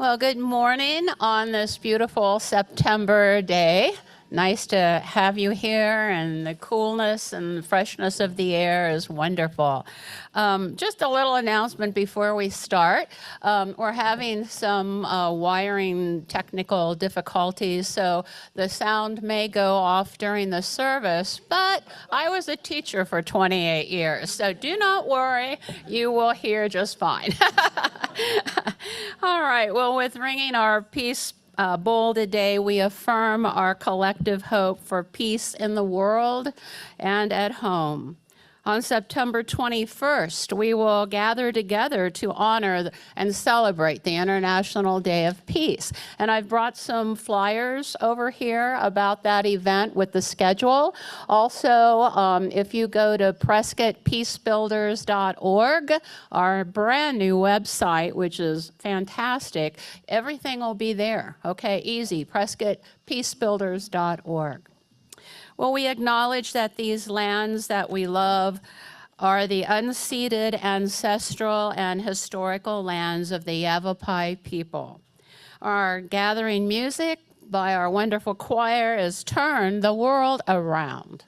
Well, good morning on this beautiful September day. Nice to have you here, and the coolness and freshness of the air is wonderful. Just a little announcement before we start. We're having some wiring technical difficulties, so the sound may go off during the service, but I was a teacher for 28 years, so do not worry, you will hear just fine. All right, well, with ringing our peace bowl today, we affirm our collective hope for peace in the world and at home. On September 21st, we will gather together to honor and celebrate the International Day of Peace. And I've brought some flyers over here about that event with the schedule. Also, if you go to PrescottPeaceBuilders.org, our brand new website, which is fantastic, everything will be there. Okay, easy, PrescottPeaceBuilders.org. Well, we acknowledge that these lands that we love are the unceded ancestral and historical lands of the Yavapai people. Our gathering music by our wonderful choir is Turn the World Around.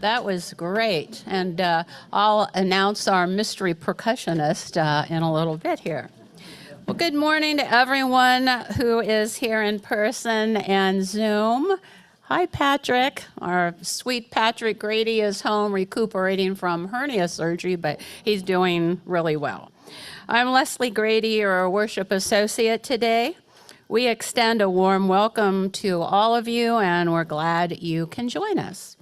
That was great. And I'll announce our mystery percussionist in a little bit here. Well, good morning to everyone who is here in person and Zoom. Hi, Patrick. Our sweet Patrick Grady is home recuperating from hernia surgery, but he's doing really well. I'm Leslie Grady, your worship associate today. We extend a warm welcome to all of you, and we're glad you can join us.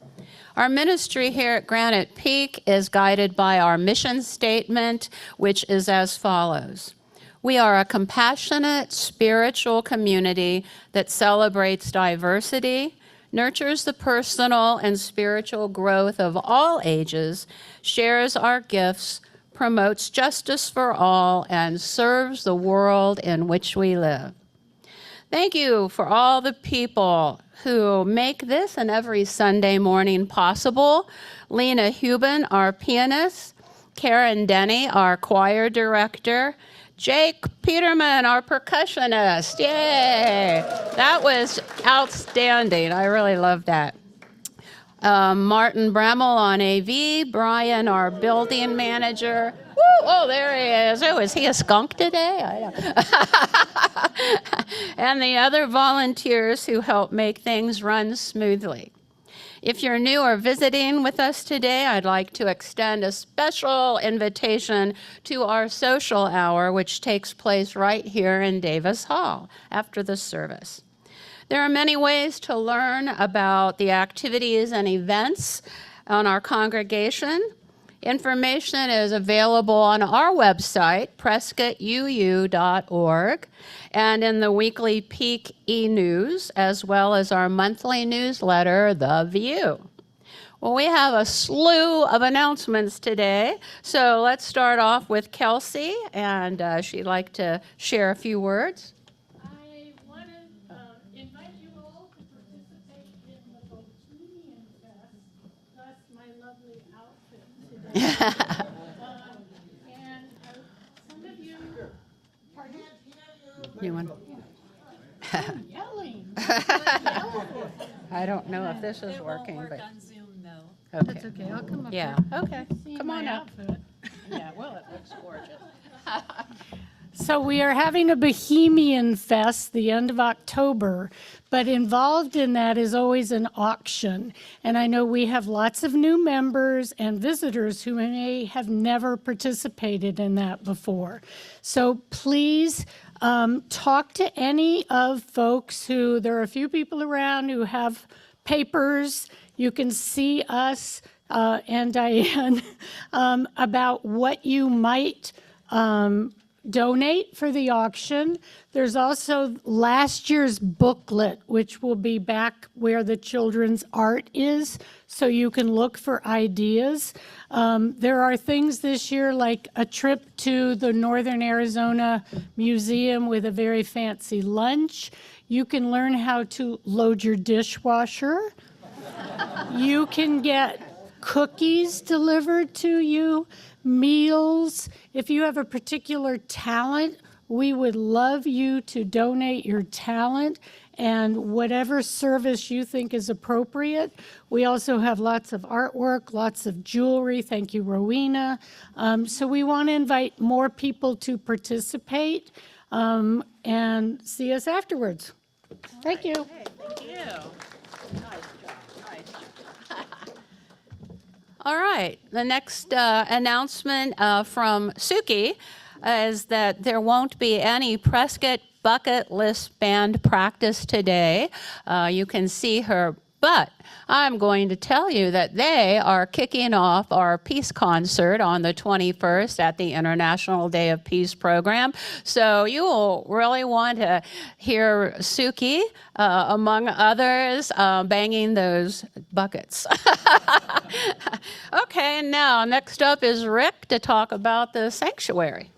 Our ministry here at Granite Peak is guided by our mission statement, which is as follows. We are a compassionate, spiritual community that celebrates diversity, nurtures the personal and spiritual growth of all ages, shares our gifts, promotes justice for all, and serves the world in which we live. Thank you for all the people who make this and every Sunday morning possible. Lena Huben, our pianist, Karen Denny, our choir director, Jake Peterman, our percussionist. Yay! That was outstanding. I really love that. Martin Bremmel on AV, Brian, our building manager. Woo! Oh, there he is. Oh, is he a skunk today? I don't. And the other volunteers who help make things run smoothly. If you're new or visiting with us today, I'd like to extend a special invitation to our social hour, which takes place right here in Davis Hall after the service. There are many ways to learn about the activities and events on our congregation. Information is available on our website, prescottuu.org, and in the weekly Peak e-news, as well as our monthly newsletter, The View. Well, we have a slew of announcements today, so let's start off with Kelsey, and she'd like to share a few words. I want to invite you all to participate in the Bohemian Fest, thus my lovely outfit today. And some of you, pardon? You want? Yelling. I don't know if this is working, but on Zoom though. okay. That's okay, I'll come up Yeah. here. Okay. See Come on my up. outfit. Yeah. Well, it looks gorgeous. So we are having a Bohemian Fest the end of October, but involved in that is always an auction. And I know we have lots of new members and visitors who may have never participated in that before. So please talk to any of folks who, there are a few people around who have papers. You can see us and Diane about what you might donate for the auction. There's also last year's booklet, which will be back where the children's art is, so you can look for ideas. There are things this year like a trip to the Northern Arizona Museum with a very fancy lunch. You can learn how to load your dishwasher. You can get cookies delivered to you, meals. If you have a particular talent, we would love you to donate your talent and whatever service you think is appropriate. We also have lots of artwork, lots of jewelry. Thank you, Rowena. So we want to invite more people to participate and see us afterwards. Thank you. Hey, thank you. Nice job. Nice job. All right. The next announcement from Suki is that there won't be any Prescott Bucket List Band practice today. You can see her, but I'm going to tell you that they are kicking off our peace concert on the 21st at the International Day of Peace program. So you will really want to hear Suki, among others, banging those buckets. Okay, now next up is Rick to talk about the sanctuary.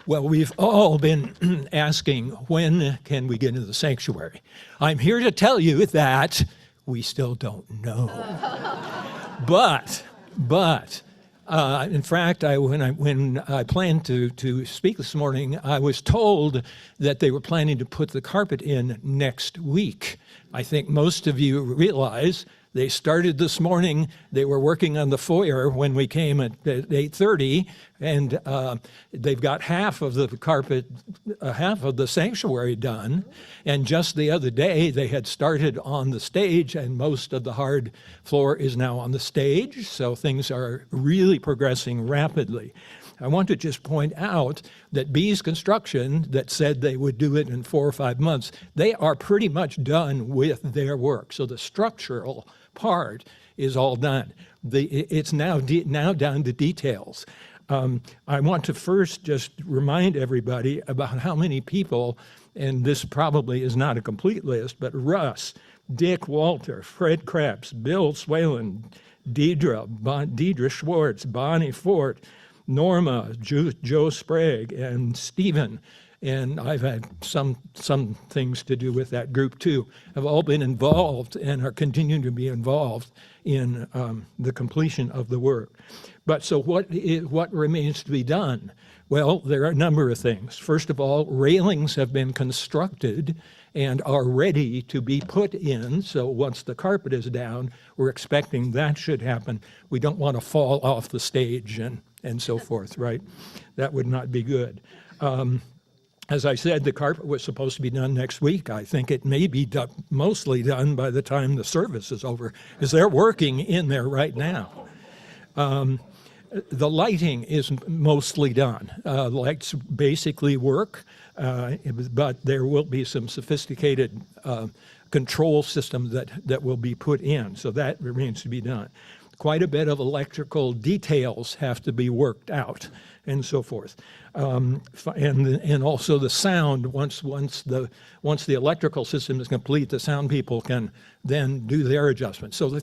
Well, we've all been asking, when can we get into the sanctuary? I'm here to tell you that we still don't know. But in fact, when I planned to speak this morning, I was told that they were planning to put the carpet in next week. I think most of you realize they started this morning. They were working on the foyer when we came at 8:30, and they've got half of the carpet, half of the sanctuary done. And just the other day, they had started on the stage, and most of the hard floor is now on the stage. So things are really progressing rapidly. I want to just point out that B's Construction, that said they would do it in 4 or 5 months, they are pretty much done with their work. So the structural part is all done. It's now down to details. I want to first just remind everybody about how many people, and this probably is not a complete list, but Russ, Dick Walter, Fred Krebs, Bill Swalen, Deidre Schwartz, Bonnie Fort, Norma, Joe Sprague, and Stephen, and I've had some things to do with that group too, have all been involved and are continuing to be involved in the completion of the work. But so what remains to be done? Well, there are a number of things. First of all, railings have been constructed and are ready to be put in. So once the carpet is down, we're expecting that should happen. We don't want to fall off the stage and so forth, right? That would not be good. As I said, the carpet was supposed to be done next week. I think it may be mostly done by the time the service is over, because they're working in there right now. The lighting is mostly done. Lights basically work, but there will be some sophisticated control systems that will be put in, so that remains to be done. Quite a bit of electrical details have to be worked out, and so forth. And also the sound, once the electrical system is complete, the sound people can then do their adjustments. So the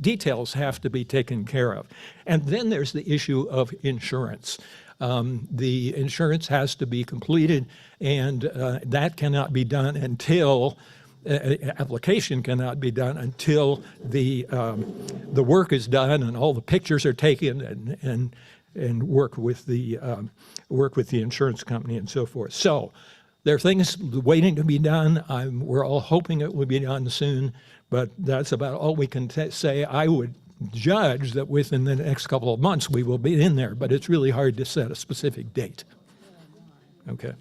details have to be taken care of. And then there's the issue of insurance. The insurance has to be completed, and that cannot be done until application cannot be done until the work is done and all the pictures are taken and work with the insurance company and so forth. So there are things waiting to be done. We're all hoping it will be done soon, but that's about all we can say. I would judge that within the next couple of months we will be in there, but it's really hard to set a specific date. Okay.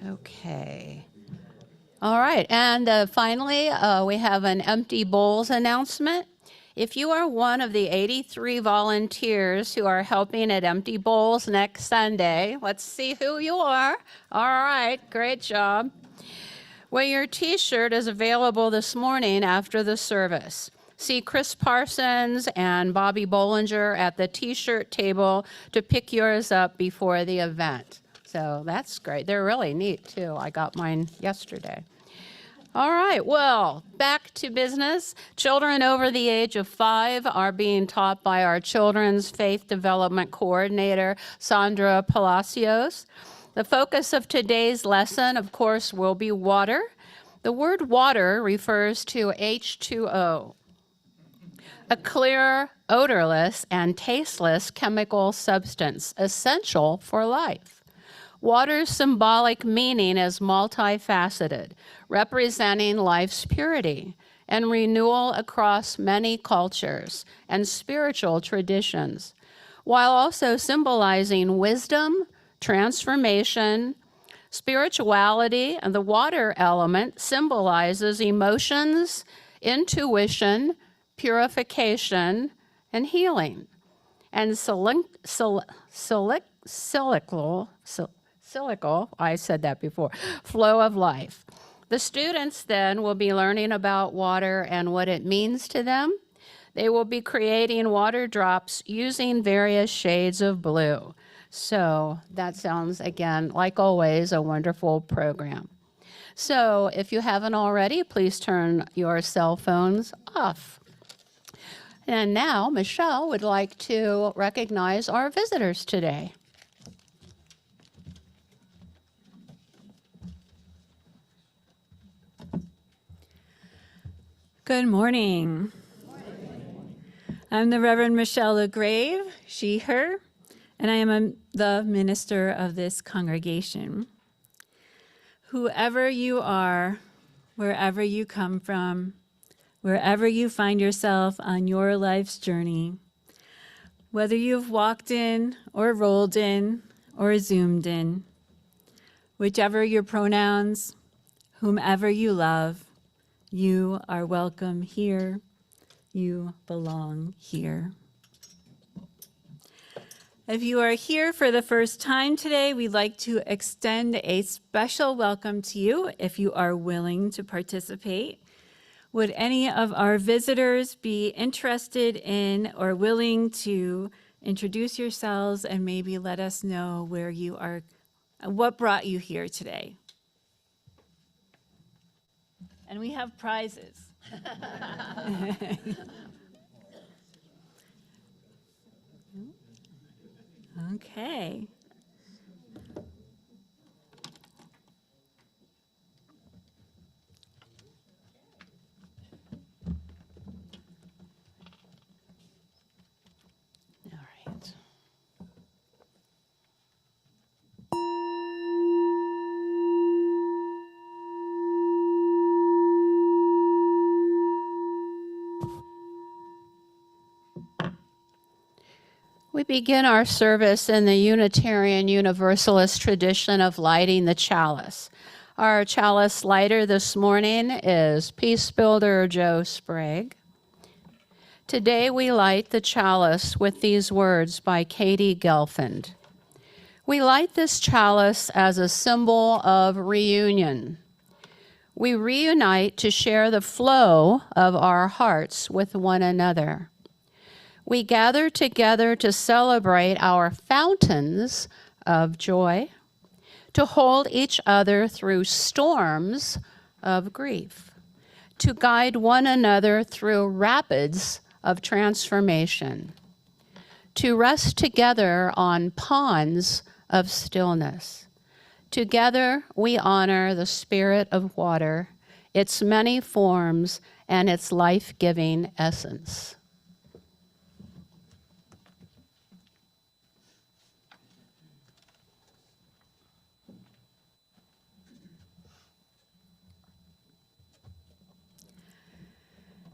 Okay. All right, and finally, we have an empty bowls announcement. If you are one of the 83 volunteers who are helping at Empty Bowls next Sunday, let's see who you are. All right, great job. Well, your T-shirt is available this morning after the service. See Chris Parsons and Bobby Bollinger at the T-shirt table to pick yours up before the event. So that's great. They're really neat, too. I got mine yesterday. All right, well, back to business. Children over the age of 5 are being taught by our Children's Faith Development Coordinator, Sandra Palacios. The focus of today's lesson, of course, will be water. The word water refers to H2O, a clear, odorless, and tasteless chemical substance essential for life. Water's symbolic meaning is multifaceted, representing life's purity and renewal across many cultures and spiritual traditions, while also symbolizing wisdom, transformation, spirituality, and the water element symbolizes emotions, intuition, purification, and healing. And silical, I said that before, flow of life. The students then will be learning about water and what it means to them. They will be creating water drops using various shades of blue. So that sounds, again, like always, a wonderful program. So if you haven't already, please turn your cell phones off. And now Michelle would like to recognize our visitors today. Good morning. I'm the Reverend Michelle LaGrave, she, her, and I am the minister of this congregation. Whoever you are, wherever you come from, wherever you find yourself on your life's journey, whether you've walked in or rolled in or zoomed in, whichever your pronouns, whomever you love, you are welcome here. You belong here. If you are here for the first time today, we'd like to extend a special welcome to you if you are willing to participate. Would any of our visitors be interested in or willing to introduce yourselves and maybe let us know where you are, what brought you here today? And we have prizes. Okay. All right. We begin our service in the Unitarian Universalist tradition of lighting the chalice. Our chalice lighter this morning is Peace Builder Joe Sprague. Today we light the chalice with these words by Katie Gelfand. We light this chalice as a symbol of reunion. We reunite to share the flow of our hearts with one another. We gather together to celebrate our fountains of joy, to hold each other through storms of grief, to guide one another through rapids of transformation, to rest together on ponds of stillness. Together we honor the spirit of water, its many forms, and its life-giving essence.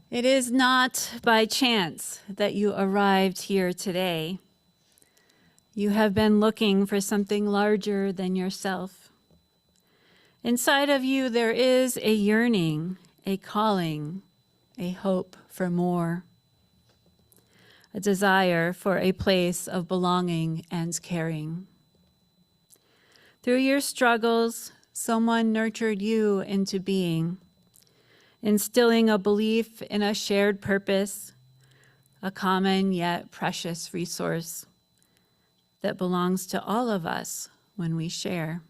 It is not by chance that you arrived here today. You have been looking for something larger than yourself. Inside of you, there is a yearning, a calling, a hope for more, a desire for a place of belonging and caring. Through your struggles, someone nurtured you into being, instilling a belief in a shared purpose, a common yet precious resource that belongs to all of us when we share.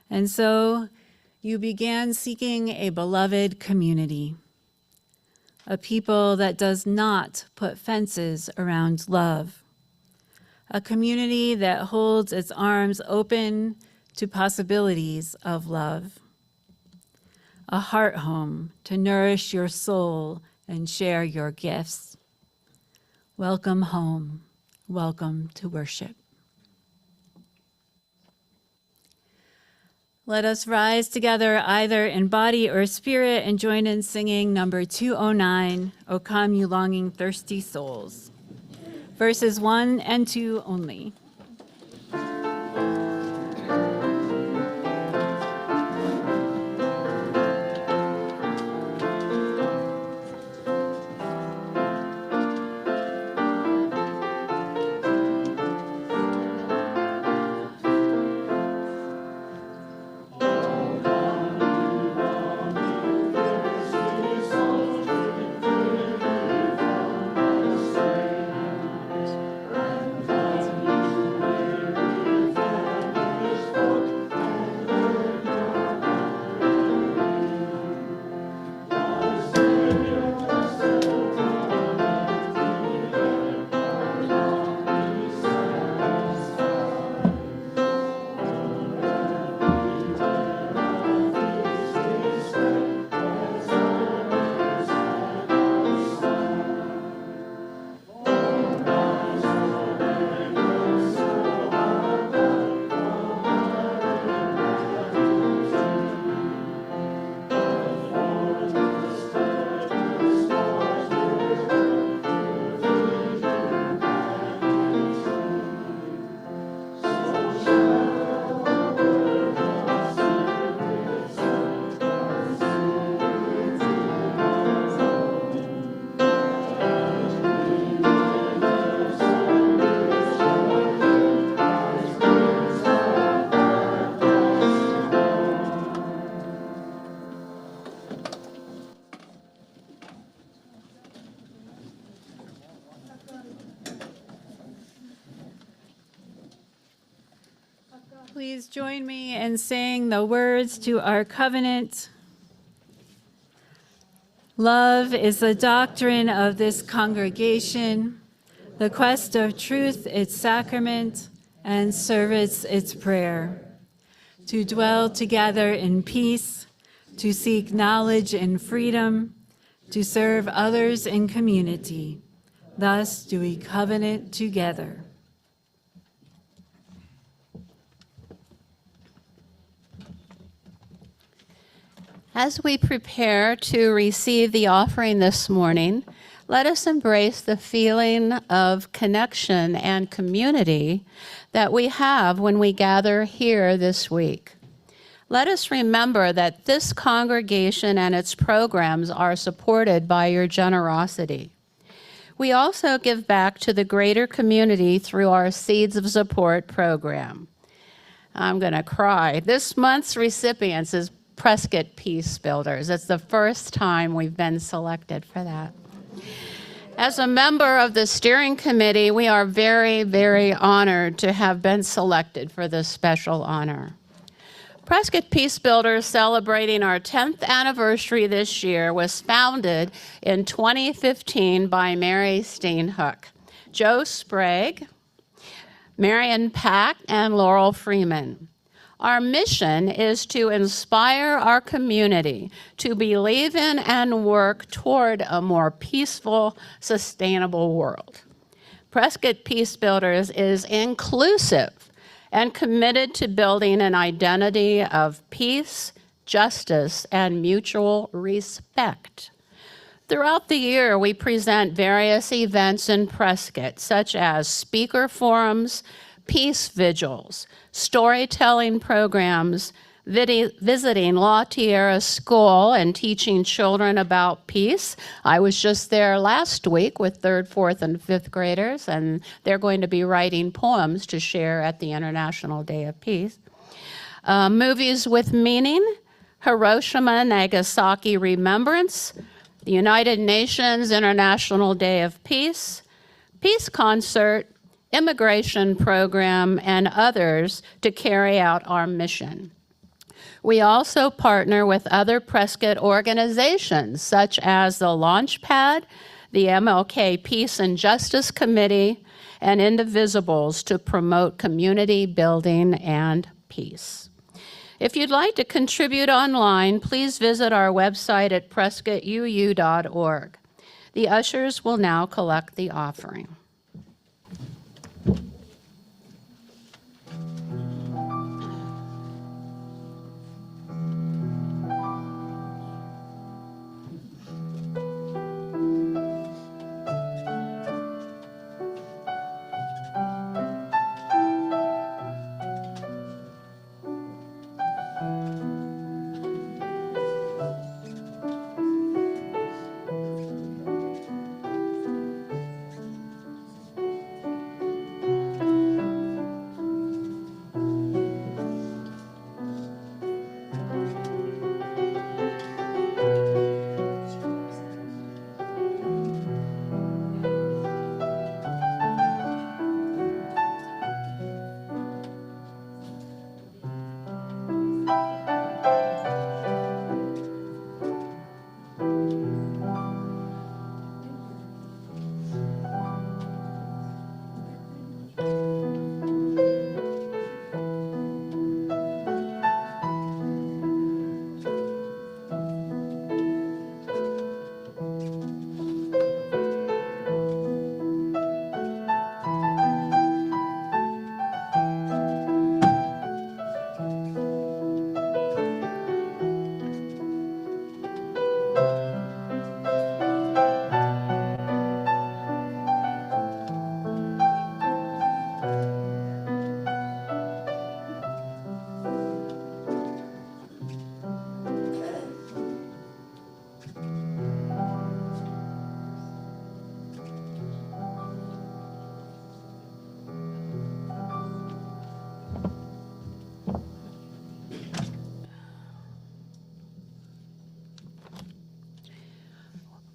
And so you began seeking a beloved community, a people that does not put fences around love, a community that holds its arms open to possibilities of love, a heart home to nourish your soul and share your gifts. Welcome home. Welcome to worship. Let us rise together either in body or spirit and join in singing number 209, O Come You Longing Thirsty Souls. Verses 1 and 2 only. please join me in saying the words to our covenant? Love is the doctrine of this congregation, the quest of truth its sacrament, and service its prayer. To dwell together in peace, to seek knowledge in freedom, to serve others in community. Thus do we covenant together. As we prepare to receive the offering this morning, let us embrace the feeling of connection and community that we have when we gather here this week. Let us remember that this congregation and its programs are supported by your generosity. We also give back to the greater community through our Seeds of Support program. I'm going to cry. This month's recipients is Prescott Peace Builders. It's the first time we've been selected for that. As a member of the steering committee, we are very, very honored to have been selected for this special honor. Prescott Peace Builders, celebrating our 10th anniversary this year, was founded in 2015 by Mary Steenhoek, Joe Sprague, Marion Pack, and Laurel Freeman. Our mission is to inspire our community to believe in and work toward a more peaceful, sustainable world. Prescott Peace Builders is inclusive and committed to building an identity of peace, justice, and mutual respect. Throughout the year, we present various events in Prescott, such as speaker forums, peace vigils, storytelling programs, visiting La Tierra School and teaching children about peace. I was just there last week with 3rd, 4th, and 5th graders, and they're going to be writing poems to share at the International Day of Peace. Movies with meaning, Hiroshima Nagasaki Remembrance, the United Nations International Day of Peace, Peace Concert, immigration program, and others to carry out our mission. We also partner with other Prescott organizations, such as the Launchpad, the MLK Peace and Justice Committee, and Indivisibles to promote community building and peace. If you'd like to contribute online, please visit our website at prescottuu.org. The ushers will now collect the offering.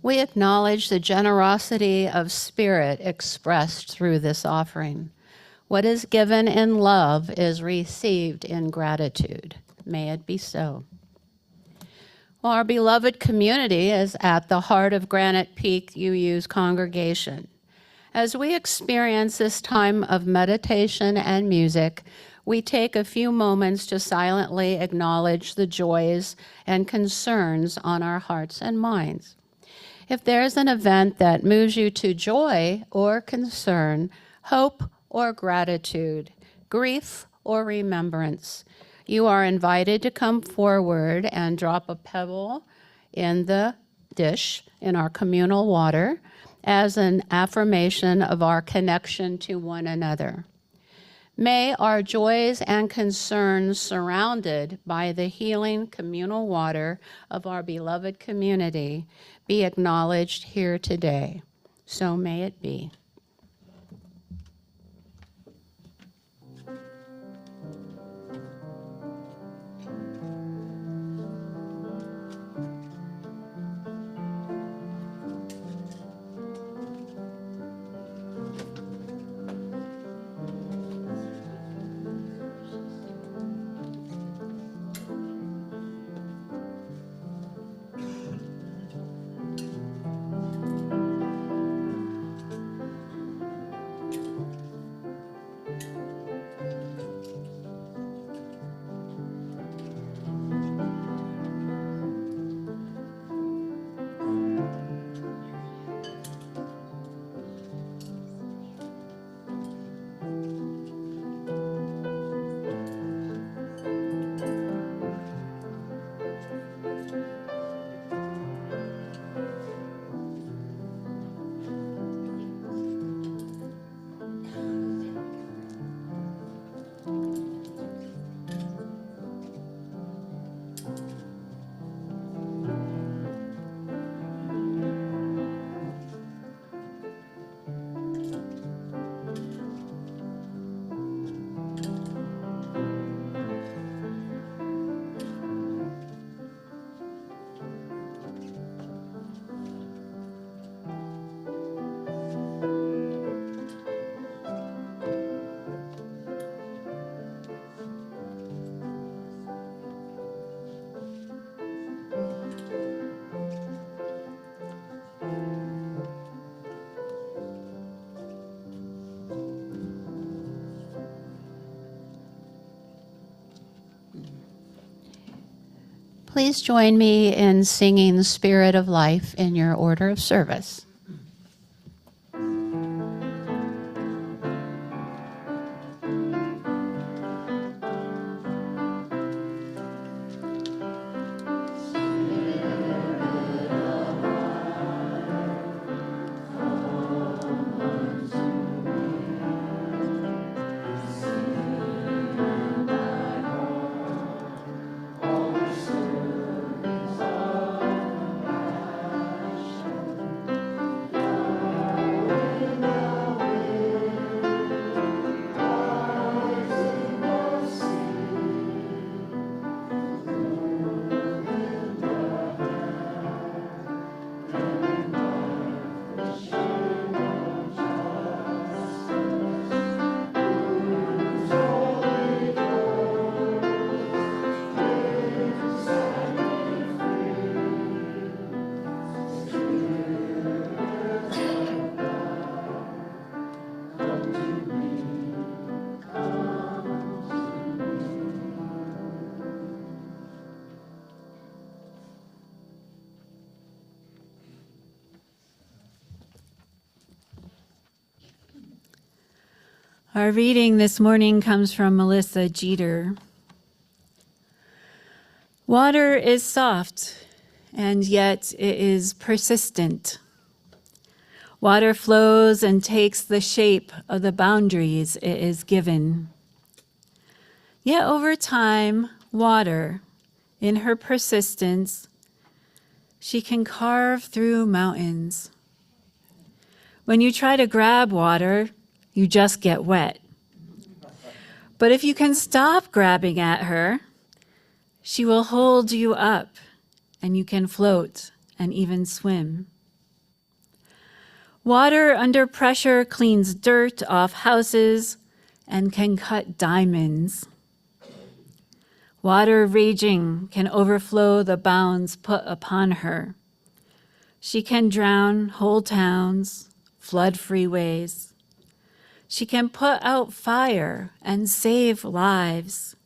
We acknowledge the generosity of spirit expressed through this offering. What is given in love is received in gratitude. May it be so. Well, our beloved community is at the heart of Granite Peak UU's congregation. As we experience this time of meditation and music, we take a few moments to silently acknowledge the joys and concerns on our hearts and minds. If there's an event that moves you to joy or concern, hope or gratitude, grief or remembrance, you are invited to come forward and drop a pebble in the dish in our communal water as an affirmation of our connection to one another. May our joys and concerns surrounded by the healing communal water of our beloved community be acknowledged here today. So may it be. Please join me in singing the Spirit of Life in your order of service. Our reading this morning comes from Melissa Jeter. Water is soft, and yet it is persistent. Water flows and takes the shape of the boundaries it is given. Yet over time, water, in her persistence, she can carve through mountains. When you try to grab water, you just get wet. But if you can stop grabbing at her, she will hold you up and you can float and even swim. Water under pressure cleans dirt off houses, and can cut diamonds. Water raging can overflow the bounds put upon her. She can drown whole towns, flood freeways. She can put out fire and save lives.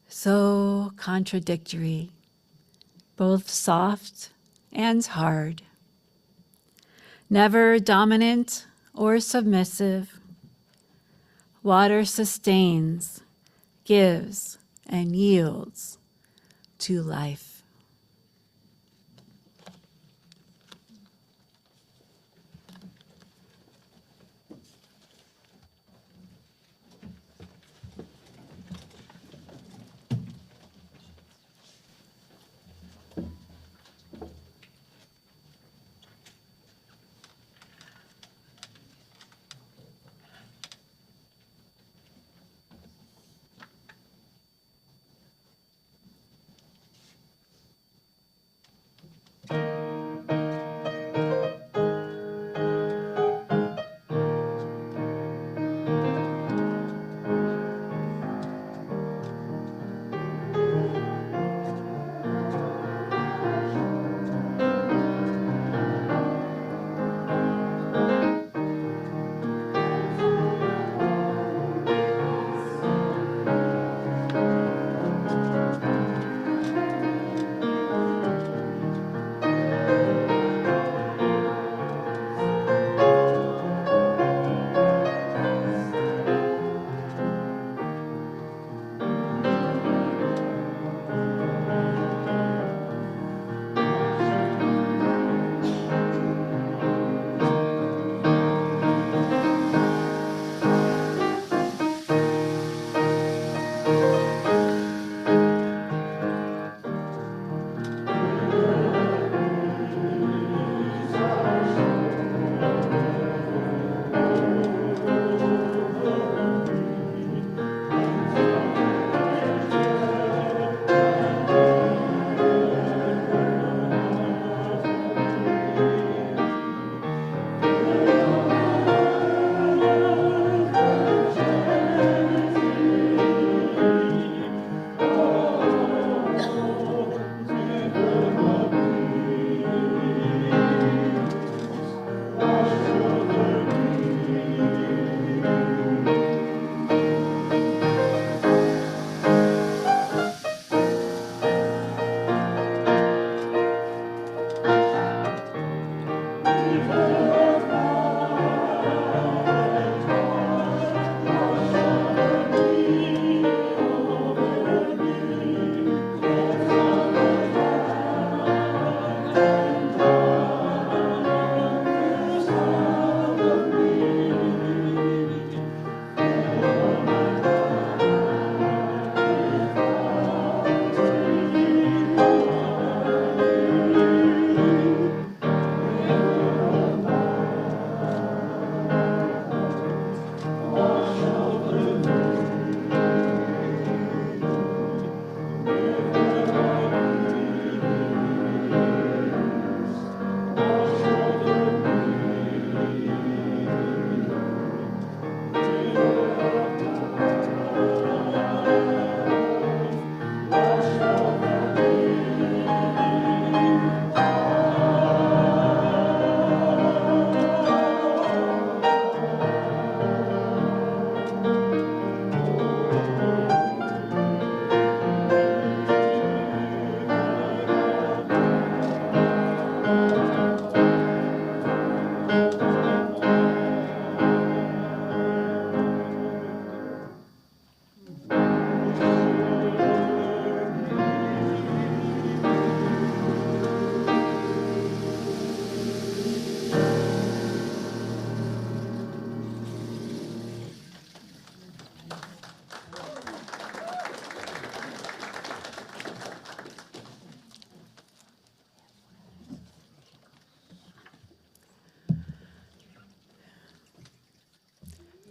So contradictory, both soft and hard. Never dominant or submissive. Water sustains, gives, and yields to life.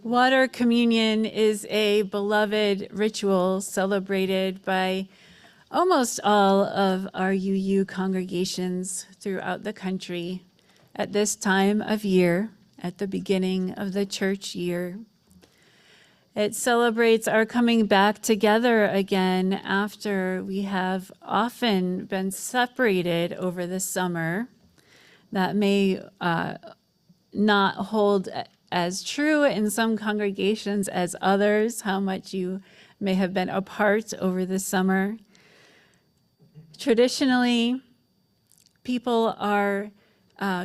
Water communion is a beloved ritual celebrated by almost all of our UU congregations throughout the country at this time of year, at the beginning of the church year. It celebrates our coming back together again after we have often been separated over the summer. That may not hold as true in some congregations as others, how much you may have been apart over the summer. Traditionally, people are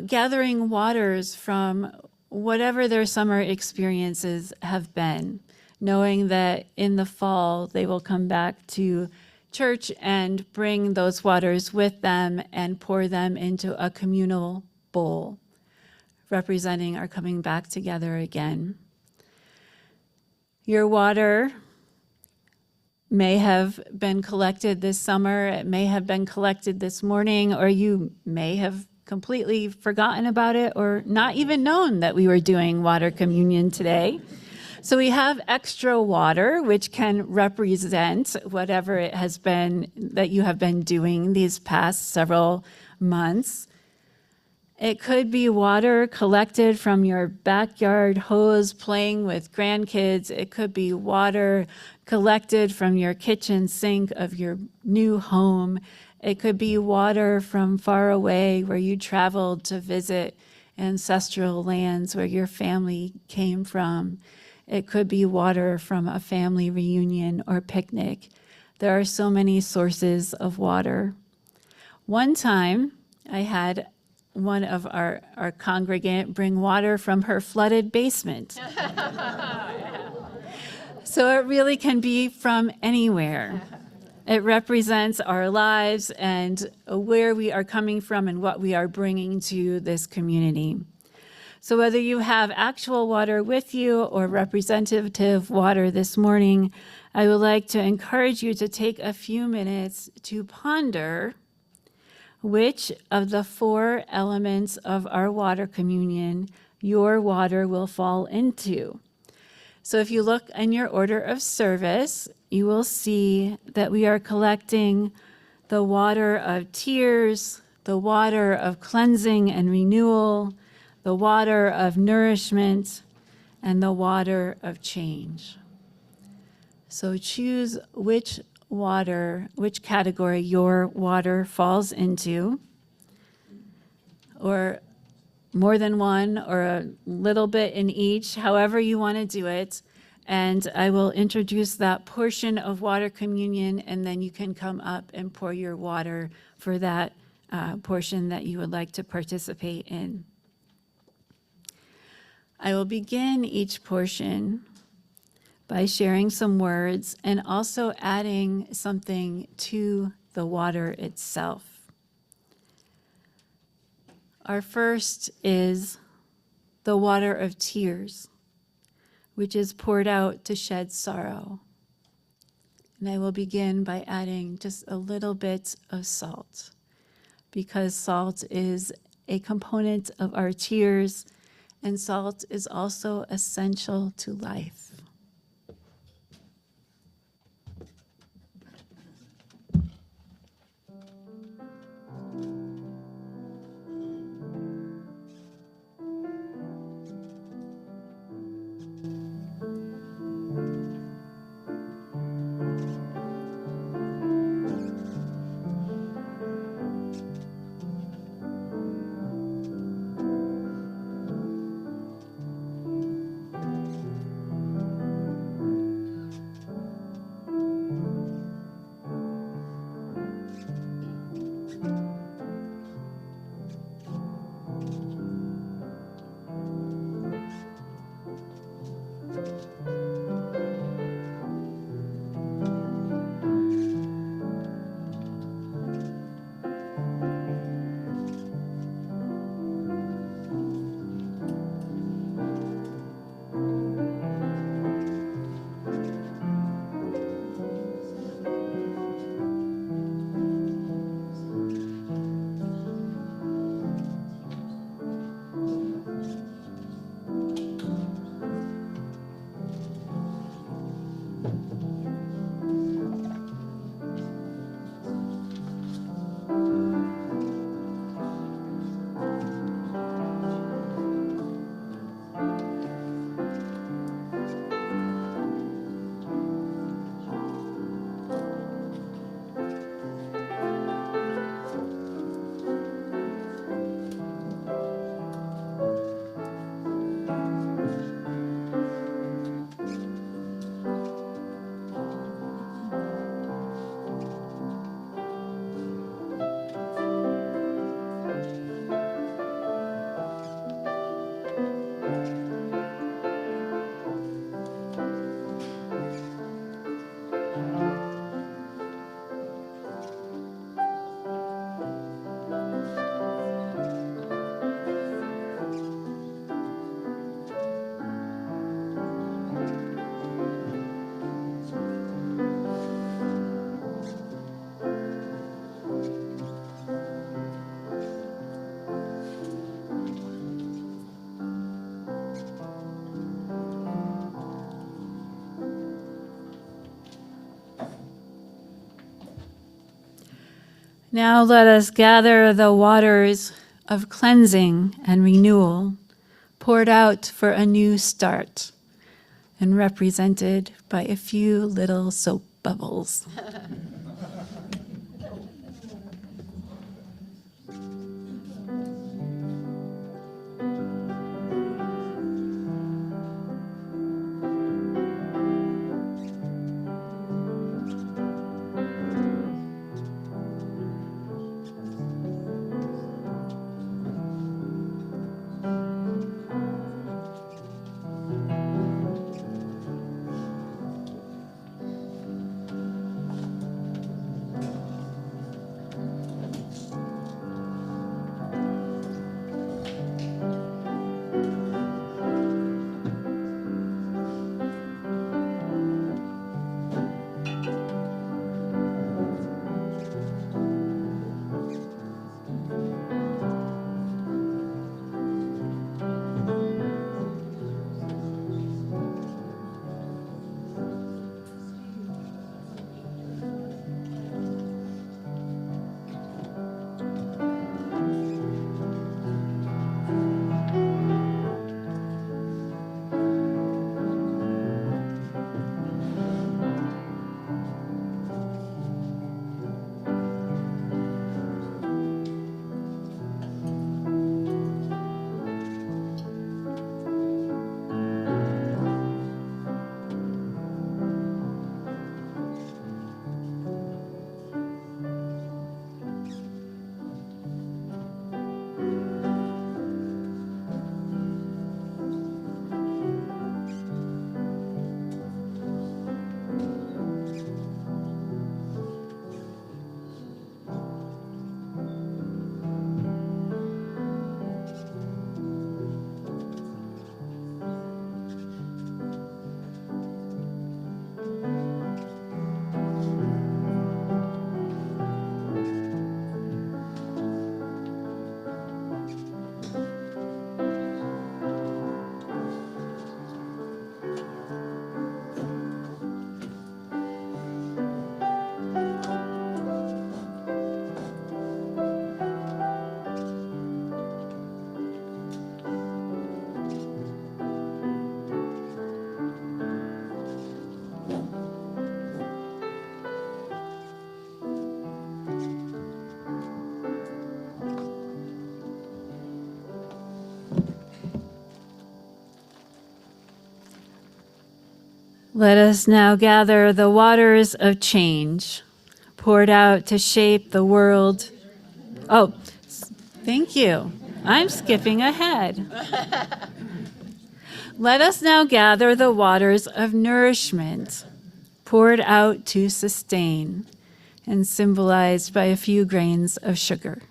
gathering waters from whatever their summer experiences have been, knowing that in the fall they will come back to church and bring those waters with them and pour them into a communal bowl, representing our coming back together again. Your water may have been collected this summer, it may have been collected this morning, or you may have completely forgotten about it or not even known that we were doing water communion today. So we have extra water, which can represent whatever it has been that you have been doing these past several months. It could be water collected from your backyard hose playing with grandkids. It could be water collected from your kitchen sink of your new home. It could be water from far away where you traveled to visit ancestral lands where your family came from. It could be water from a family reunion or picnic. There are so many sources of water. One time, I had one of our congregant bring water from her flooded basement. So it really can be from anywhere. It represents our lives and where we are coming from and what we are bringing to this community. So whether you have actual water with you or representative water this morning, I would like to encourage you to take a few minutes to ponder which of the 4 elements of our water communion your water will fall into. So if you look in your order of service, you will see that we are collecting the water of tears, the water of cleansing and renewal, the water of nourishment, and the water of change. So choose which category your water falls into, or more than one, or a little bit in each, however you want to do it. And I will introduce that portion of water communion, and then you can come up and pour your water for that portion that you would like to participate in. I will begin each portion by sharing some words and also adding something to the water itself. Our first is the water of tears, which is poured out to shed sorrow. And I will begin by adding just a little bit of salt, because salt is a component of our tears, and salt is also essential to life. Now let us gather the waters of cleansing and renewal, poured out for a new start and represented by a few little soap bubbles. Let us now gather the waters of change, poured out to shape the world. Oh, thank you. I'm skipping ahead. Let us now gather the waters of nourishment, poured out to sustain, and symbolized by a few grains of sugar.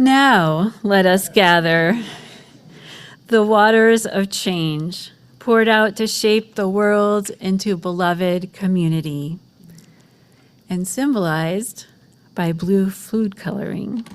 Now let us gather, the waters of change poured out to shape the world into beloved community and symbolized by blue food coloring.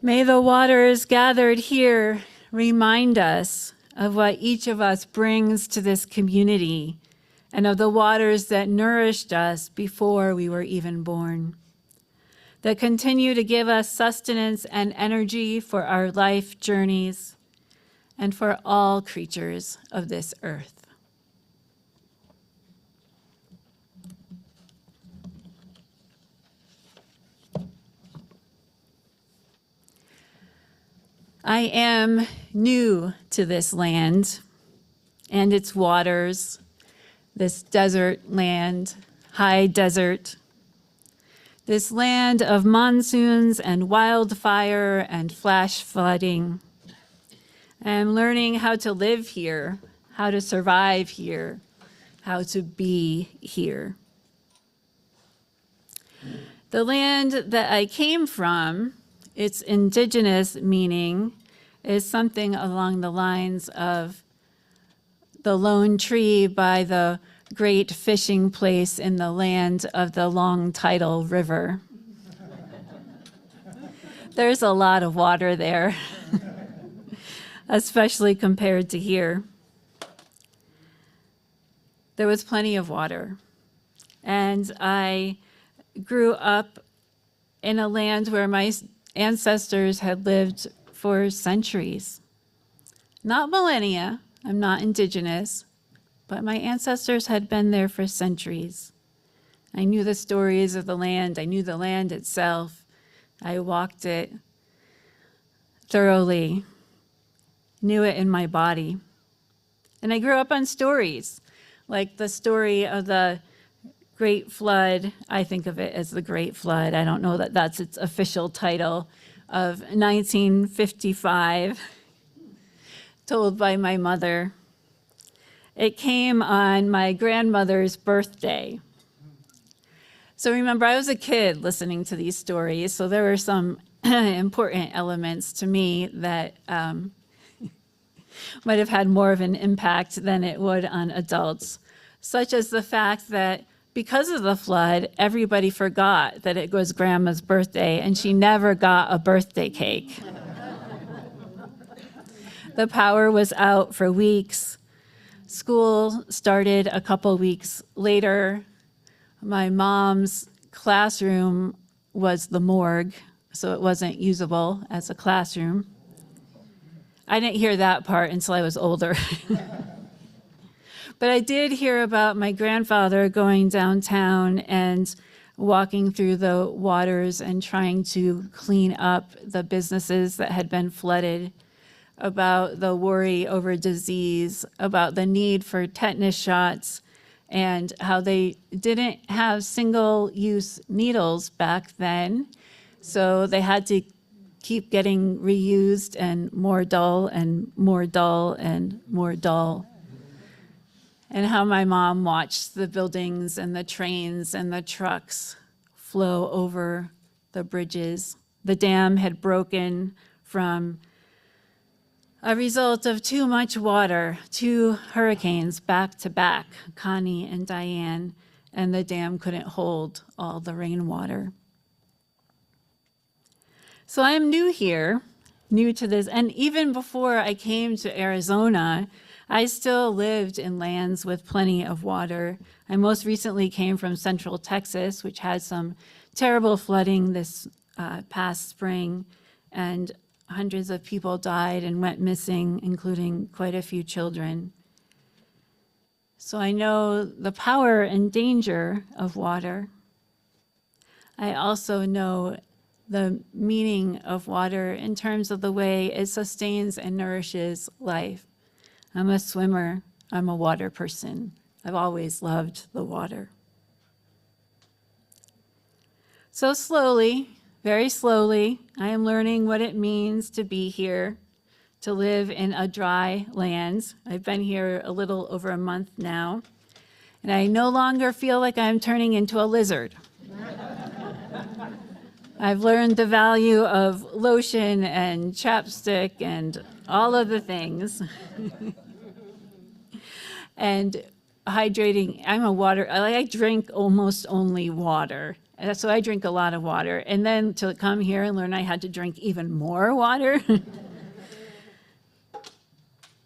May the waters gathered here remind us of what each of us brings to this community and of the waters that nourished us before we were even born, that continue to give us sustenance and energy for our life journeys and for all creatures of this earth. I am new to this land and its waters, this desert land, high desert, this land of monsoons and wildfire and flash flooding. I am learning how to live here, how to survive here, how to be here. The land that I came from, its indigenous meaning is something along the lines of the lone tree by the great fishing place in the land of the long tidal river. There's a lot of water there, especially compared to here. There was plenty of water, and I grew up in a land where my ancestors had lived for centuries. Not millennia, I'm not indigenous, but my ancestors had been there for centuries. I knew the stories of the land, I knew the land itself. I walked it thoroughly, knew it in my body. And I grew up on stories Like the story of the Great Flood, I think of it as the Great Flood. I don't know that that's its official title, of 1955, told by my mother. It came on my grandmother's birthday. So remember, I was a kid listening to these stories, so there were some important elements to me that might have had more of an impact than it would on adults, such as the fact that because of the flood, everybody forgot that it was Grandma's birthday, and she never got a birthday cake. The power was out for weeks. School started a couple weeks later. My mom's classroom was the morgue, so it wasn't usable as a classroom. I didn't hear that part until I was older. But I did hear about my grandfather going downtown and walking through the waters and trying to clean up the businesses that had been flooded, about the worry over disease, about the need for tetanus shots, and how they didn't have single-use needles back then, so they had to keep getting reused and more dull and more dull and more dull. And how my mom watched the buildings and the trains and the trucks flow over the bridges. The dam had broken from a result of too much water, 2 hurricanes back to back, Connie and Diane, and the dam couldn't hold all the rainwater. So I am new here, new to this, and even before I came to Arizona, I still lived in lands with plenty of water. I most recently came from Central Texas, which had some terrible flooding this past spring, and hundreds of people died and went missing, including quite a few children. So I know the power and danger of water. I also know the meaning of water in terms of the way it sustains and nourishes life. I'm a swimmer. I'm a water person. I've always loved the water. So slowly, very slowly, I am learning what it means to be here, to live in a dry land. I've been here a little over a month now, and I no longer feel like I'm turning into a lizard. I've learned the value of lotion and chapstick and all of the things. And hydrating, I drink almost only water. So I drink a lot of water. And then to come here and learn I had to drink even more water.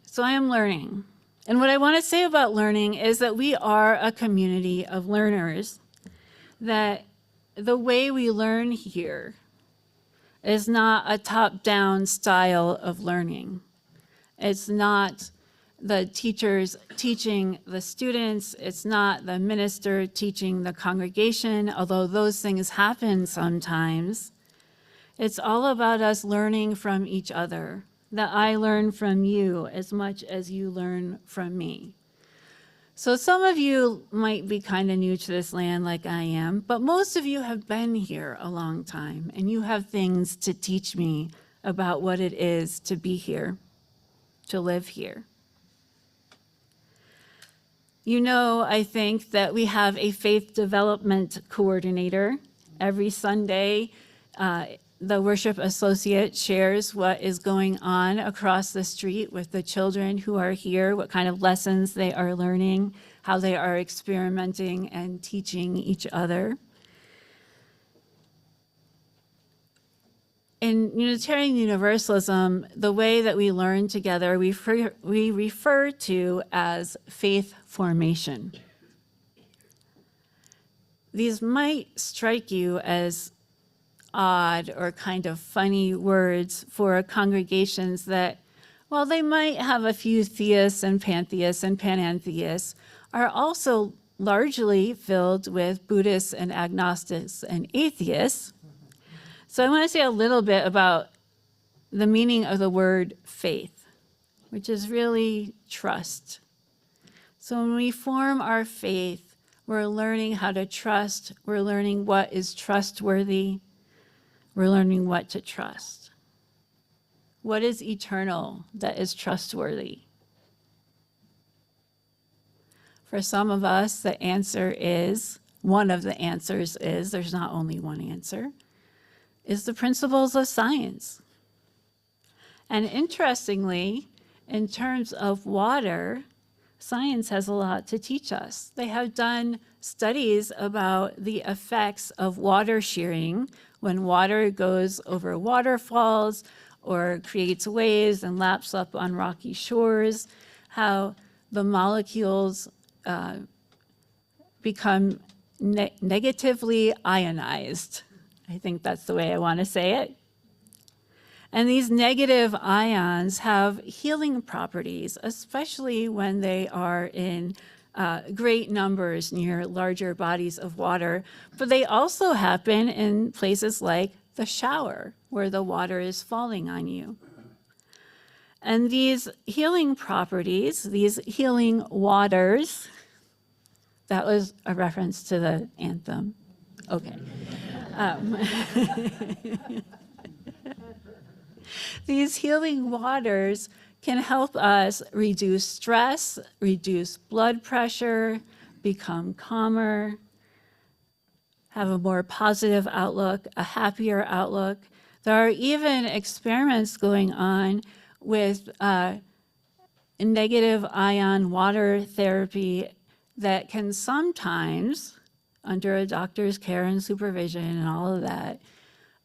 So I am learning. And what I want to say about learning is that we are a community of learners, that the way we learn here is not a top-down style of learning. It's not the teachers teaching the students. It's not the minister teaching the congregation, although those things happen sometimes. It's all about us learning from each other, that I learn from you as much as you learn from me. So some of you might be kind of new to this land like I am, but most of you have been here a long time, and you have things to teach me about what it is to be here, to live here. You know, I think that we have a faith development coordinator. Every Sunday, the worship associate shares what is going on across the street with the children who are here, what kind of lessons they are learning, how they are experimenting and teaching each other. In Unitarian Universalism, the way that we learn together, we refer to as faith formation. These might strike you as odd or kind of funny words for congregations that, while they might have a few theists and pantheists and panentheists, are also largely filled with Buddhists and agnostics and atheists. So I want to say a little bit about the meaning of the word faith, which is really trust. So when we form our faith, we're learning how to trust. We're learning what is trustworthy. We're learning what to trust. What is eternal that is trustworthy? For some of us, the answer is, one of the answers is, there's not only one answer, is the principles of science. And interestingly, in terms of water, science has a lot to teach us. They have done studies about the effects of water shearing when water goes over waterfalls or creates waves and laps up on rocky shores, how the molecules become negatively ionized. I think that's the way I want to say it. And these negative ions have healing properties, especially when they are in great numbers near larger bodies of water. But they also happen in places like the shower, where the water is falling on you. And these healing properties, these healing waters, that was a reference to the anthem. Okay. These healing waters can help us reduce stress, reduce blood pressure, become calmer, have a more positive outlook, a happier outlook. There are even experiments going on with negative ion water therapy that can sometimes, under a doctor's care and supervision and all of that,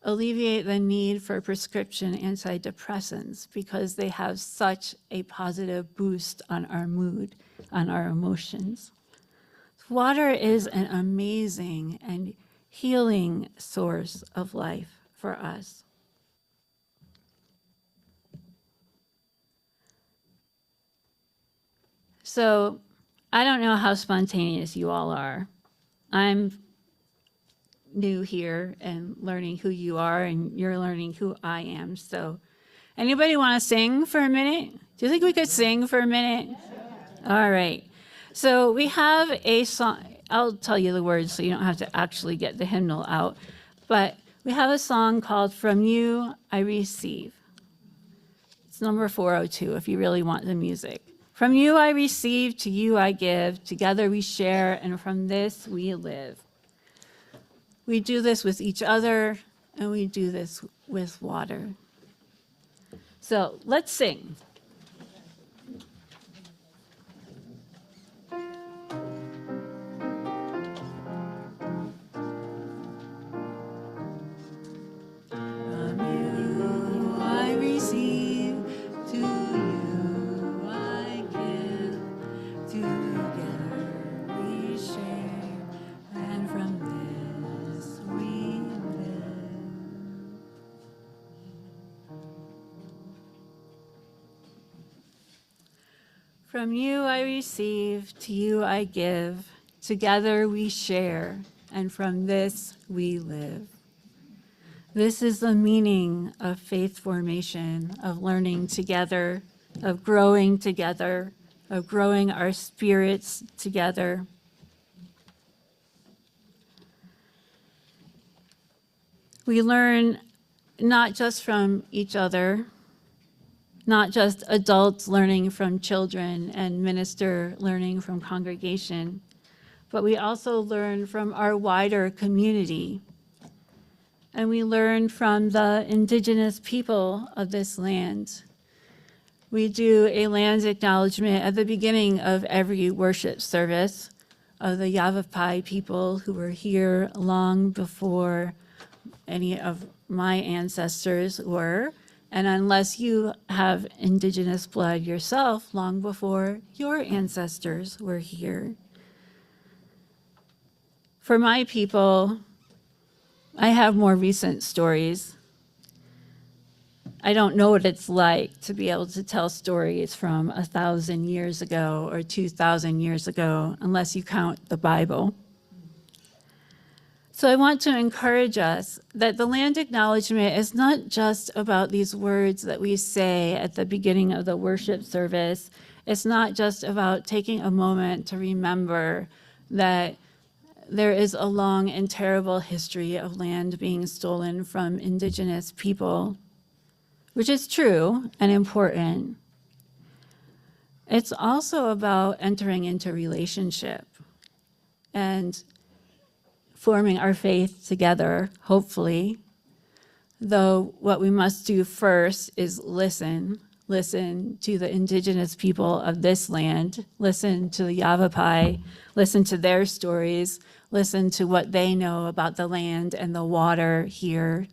alleviate the need for prescription antidepressants because they have such a positive boost on our mood, on our emotions. Water is an amazing and healing source of life for us. So I don't know how spontaneous you all are. I'm new here and learning who you are, and you're learning who I am. So anybody want to sing for a minute? Do you think we could sing for a minute? All right. So we have a song. I'll tell you the words so you don't have to actually get the hymnal out. But we have a song called From You I Receive. It's number 402 if you really want the music. From you I receive, to you I give, together we share, and from this we live. We do this with each other, and we do this with water. So let's sing. From you I receive, to you I give, together we share, and from this we live. From you I receive, to you I give, together we share, and from this we live. This is the meaning of faith formation, of learning together, of growing together, of growing our spirits together. We learn not just from each other, not just adults learning from children and minister learning from congregation, but we also learn from our wider community. And we learn from the indigenous people of this land. We do a land acknowledgement at the beginning of every worship service of the Yavapai people who were here long before any of my ancestors were. And unless you have indigenous blood yourself, long before your ancestors were here. For my people, I have more recent stories. I don't know what it's like to be able to tell stories from 1,000 years ago or 2,000 years ago, unless you count the Bible. So I want to encourage us that the land acknowledgement is not just about these words that we say at the beginning of the worship service. It's not just about taking a moment to remember that there is a long and terrible history of land being stolen from indigenous people, which is true and important. It's also about entering into relationship and forming our faith together, hopefully. Though what we must do first is listen to the indigenous people of this land, listen to the Yavapai, listen to their stories, listen to what they know about the land and the water here,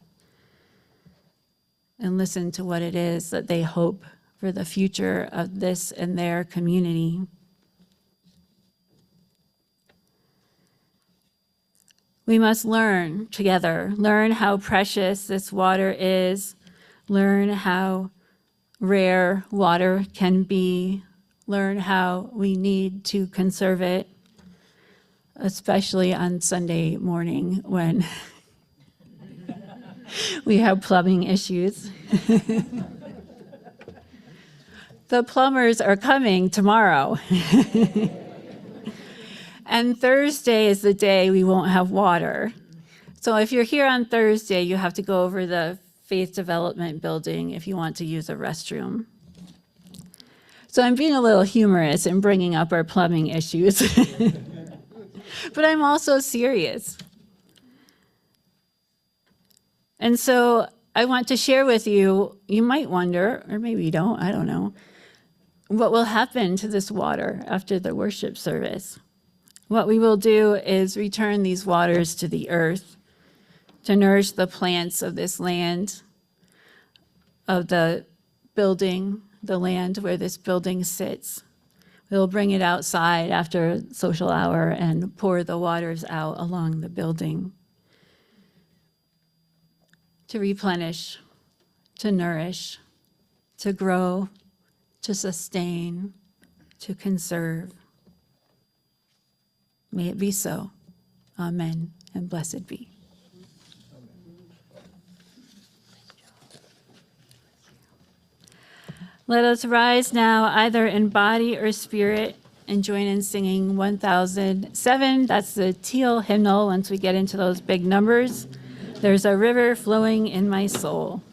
and listen to what it is that they hope for the future of this and their community. We must learn together, learn how precious this water is, learn how rare water can be, learn how we need to conserve it, especially on Sunday morning when we have plumbing issues. The plumbers are coming tomorrow. And Thursday is the day we won't have water. So if you're here on Thursday, you have to go over the Faith Development Building if you want to use a restroom. So I'm being a little humorous in bringing up our plumbing issues. But I'm also serious. And so I want to share with you, you might wonder, or maybe you don't, I don't know, what will happen to this water after the worship service. What we will do is return these waters to the earth to nourish the plants of this land, of the building, the land where this building sits. We'll bring it outside after social hour and pour the waters out along the building to replenish, to nourish, to grow, to sustain, to conserve. May it be so. Amen, and blessed be. Let us rise now, either in body or spirit, and join in singing 1007. That's the teal hymnal. Once we get into those big numbers, there's a river flowing in my soul.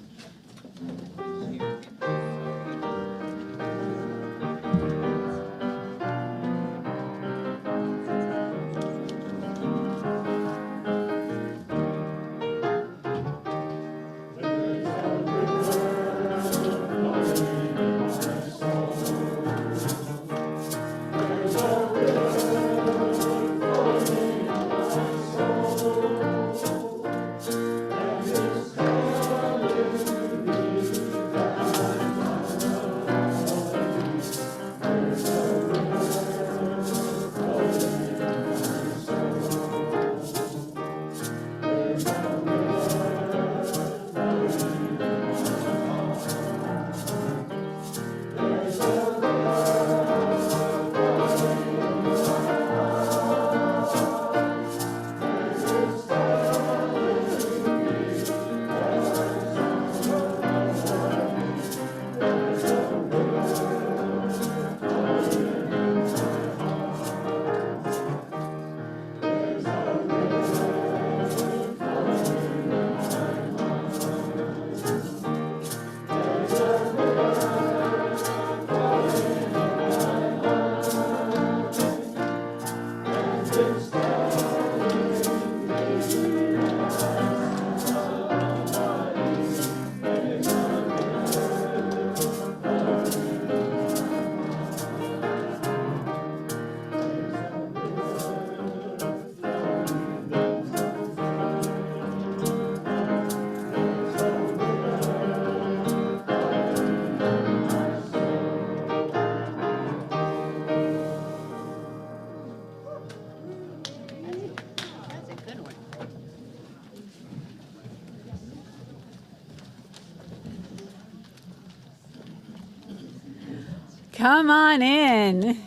Come on in.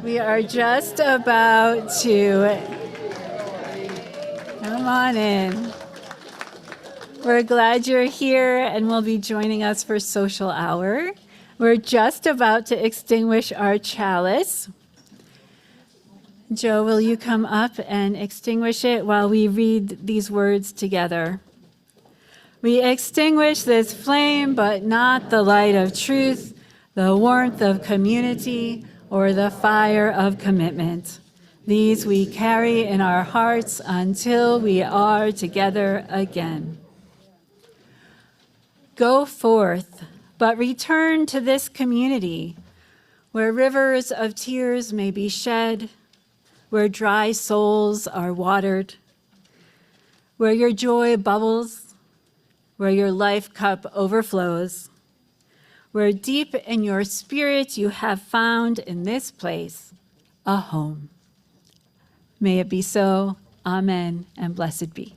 We are just about to come on in. We're glad you're here and will be joining us for social hour. We're just about to extinguish our chalice. Joe, will you come up and extinguish it while we read these words together? We extinguish this flame, but not the light of truth, the warmth of community, or the fire of commitment. These we carry in our hearts until we are together again. Go forth, but return to this community where rivers of tears may be shed, where dry souls are watered, where your joy bubbles, where your life cup overflows, where deep in your spirit you have found in this place a home. May it be so. Amen, and blessed be.